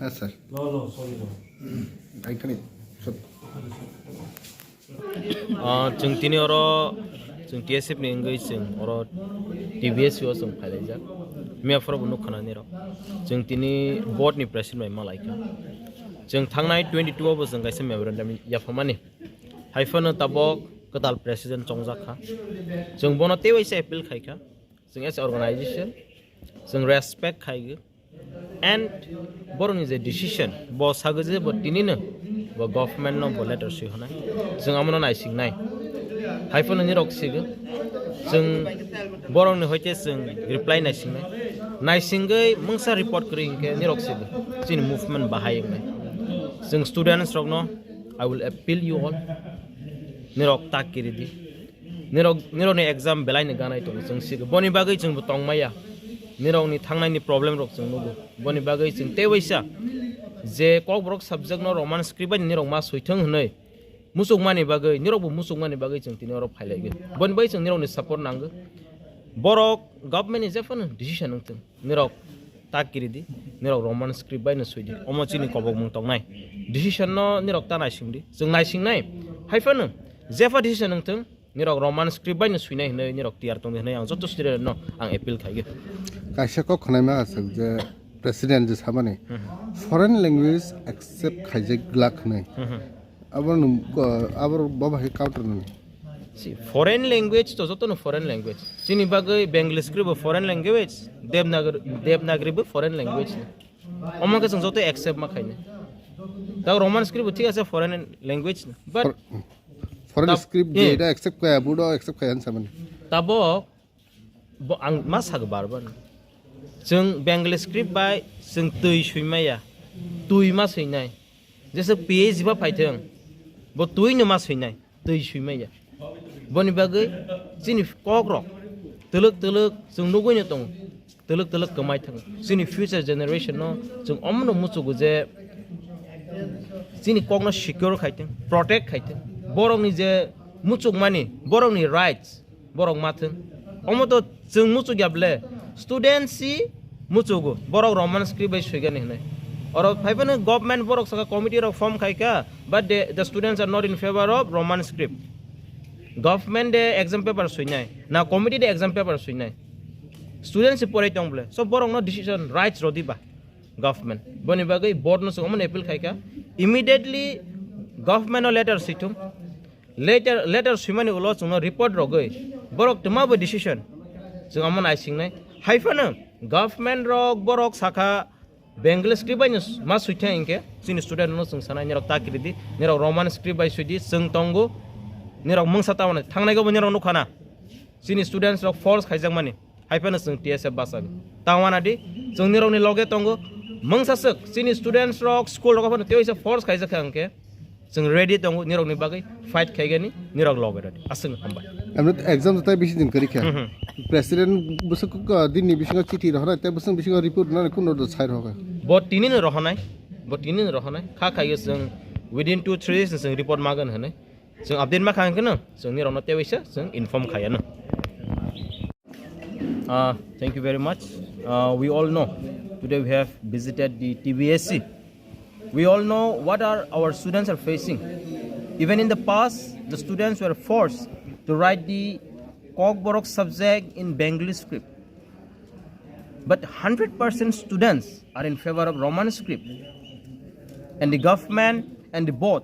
Yes, sir. No, sorry. I can. जों दिनै जों TSF नि अनगायै जों Tbse जों फायलायजा मेफोरावबो नुखानानै जों दिनै बर्डनि प्रेसिडेन्ट Ypharlaikha जों थांनाय 22 आवबो जों गायसे मेमोरेन्डाम याफामानि हाइफानो ताबक कदाल प्रेसिडेन्ट चंजाखा जों बनो तेवैसे एपिल खायखा जों एस अर्गानाइजेशन जों रेसपेक्ट खायगो एन्ड बर'नि जे डिसिशन ब सागोजे ब दिनैनो ब गभर्नमेन्ट नो ब लेटार सिहोनाय जों आमनो नायसिंनाय हाइफानो निरक्सिगो जों बर'नि हयते जों रिप्लाइ नायसिंगै मंसा रिपर्ट करिंके निरक्सिगो जों मुभमेन्ट बाहायनाय जों students रगनो I will appeal you all nirok takiridi nirokni exam belaini ganai to जों सिगो बनि बागै जों तंमाया निरौनि थांनायनि प्रब्लेम रक जों नुगो बनि बागै जों तेवैसा जे ककब्रक सब्जेक्ट न रोमान स्क्रिप्ट नि निरौ मा सैथों हनै मुसुकमानि बागै निरौबो मुसुकमानि बागै जों तिनि अर फायलायगो बनि बागै जों निरौनि सपोर्ट नांगो बरक गभर्नमेन्ट जेफोन डिसिसन नथों निरक ताकिरिदि निरक रोमान स्क्रिप्ट बायनो सैदि अमचिनि कबक मुं तंनाय डिसिसन न निरक ता नायसिंदि जों नायसिंनाय हाइफानो जेफा डिसिसन नथों निरक रोमान स्क्रिप्ट बायनो सुइनाय हनै निरक टिआर तंदि हनै आं जत स्टुडेन्ट न आं एपिल खायगो काइसेको खनायमा आसक जे प्रेसिडेन्ट जे सामाने फरेन ल्याङ्ग्वेज एक्सेप्ट खाइजे ग्लाक नै अब बाबा हे काउन्टर नै फरेन ल्याङ्ग्वेज तो जत न फरेन ल्याङ्ग्वेज सिनि बागै Bengali script foreign language Devanagari foreign language अमाके जों जत एक्सेप्ट मा खायने दा रोमान स्क्रिप्ट ठीक आसे फरेन ल्याङ्ग्वेज बाट फरेन स्क्रिप्ट जेदा एक्सेप्ट खाया बुडो एक्सेप्ट खायान सामाने ताबो आं मा साग बारबान जों बेंगलिश स्क्रिप्ट बाय जों तै सुइमाया तुइ मा सैनाय जेसे पेज बा फाइथों ब तुइनो मा सैनाय तै सुइमाया बनि बागै जोंनि कग्रक तलक जों नुगैनो दं तलक कमाय थाङो जोंनि फ्यूचर जेनेरेशन न जों अमनो मुचुगो जे जोंनि कगनो सिक्योर खायथों प्रोटेक्ट खायथों बरंनि जे मुचुक मानि बरंनि राइट्स बरं माथों अमतो जों मुचुग्याब्ले स्टुडेन्टसि मुचुगो बरक रोमान स्क्रिप्ट बाय सुइगानि हनै और फाइफानो गभर्नमेन्ट बरक सका कमिटी र फॉर्म खायका but the students are not in favour of Roman script government दे एग्जाम पेपर सुइनाय ना कमिटी दे एग्जाम पेपर सुइनाय स्टूडेंट्स परै तंबले सब बरक नो डिसिजन राइट्स रदिबा गवर्नमेंट बनि बागै बोर्ड नो सम एपिल खायका इमिडिएटली गवर्नमेन्ट लेटर सिथुं लेटर सुइमानि उलो जों रिपोर्ट रगै बरक तमाबो डिसिजन जों आमन आइसिंनाय हाइफानो गवर्नमेन्ट रक बरक साखा बेंगलिश स्क्रिप्ट बायनो मा सुइथा इनके जोंनि स्टुडेन्ट नो जों सानाय निरक ताकिरिदि निरक रोमान स्क्रिप्ट बाय सुइदि जों तंगो निरक मंसा तावने थांनायगो निरक नुखाना जोंनि स्टुडेन्टस रक फोर्स खायजां मानि हाइफानो जों TSF बासाबि तावानादि जों निरकनि लगे तंगो मंसासक जोंनि स्टुडेन्टस रक स्कुल रक फानो तेवैसे फोर्स खायजाखा अंके जों रेडी दंगो निरकनि बागै फाइट खायगानि निरक लगेरादि आसों हामबाय हमने एग्जाम जता बिसि दिन करिखा प्रेसिडेन्ट बसक दिननि बिसिङा चिठी रहना ते बसं बिसिङा रिपोर्ट ना कुनो द साइड होगा बटिनिनो रहनाय खा खायो जों विदिन 2-3 डेज जों रिपोर्ट मागन हनै जों अपडेट मा खागोन जों निरकनो तेवैसे जों inform खायानो thank you very much we all know today we have visited the Tbse we all know what our students are facing even in the past the students were forced to write the Kokborok subject in Bengali script but 100% students are in favor of Roman script and the government and the board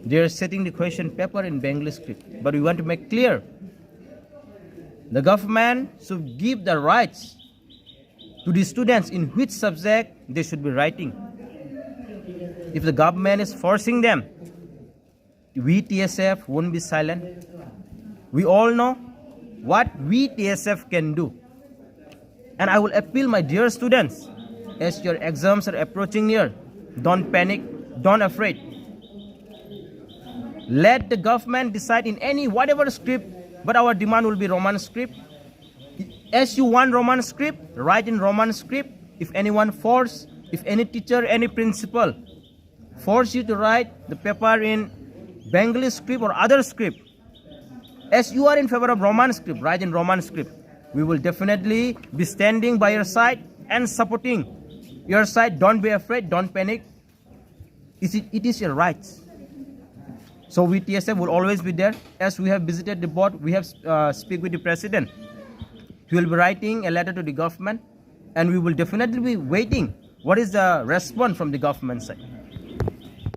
they are setting the question paper in Bengali script but we want to make clear the government should give the rights to the students in which subject they should be writing. If the government is forcing them, we TSF won't be silent. We all know what we TSF can do. And I will appeal my dear students, as your exams are approaching near, don't panic, don't afraid. Let the government decide in any whatever script, but our demand will be Roman script. As you want Roman script, write in Roman script. If anyone if any teacher, any principal force you to write the paper in Bengali script or other script, As you are in favor of Roman script, write in Roman script. We will definitely be standing by your side and supporting your side. Don't be afraid, don't panic. It is your right. So we TSF will always be there. As we have visited the board, we have speak with the president. He will be writing a letter to the government, and we will definitely be waiting what is the response from the government side.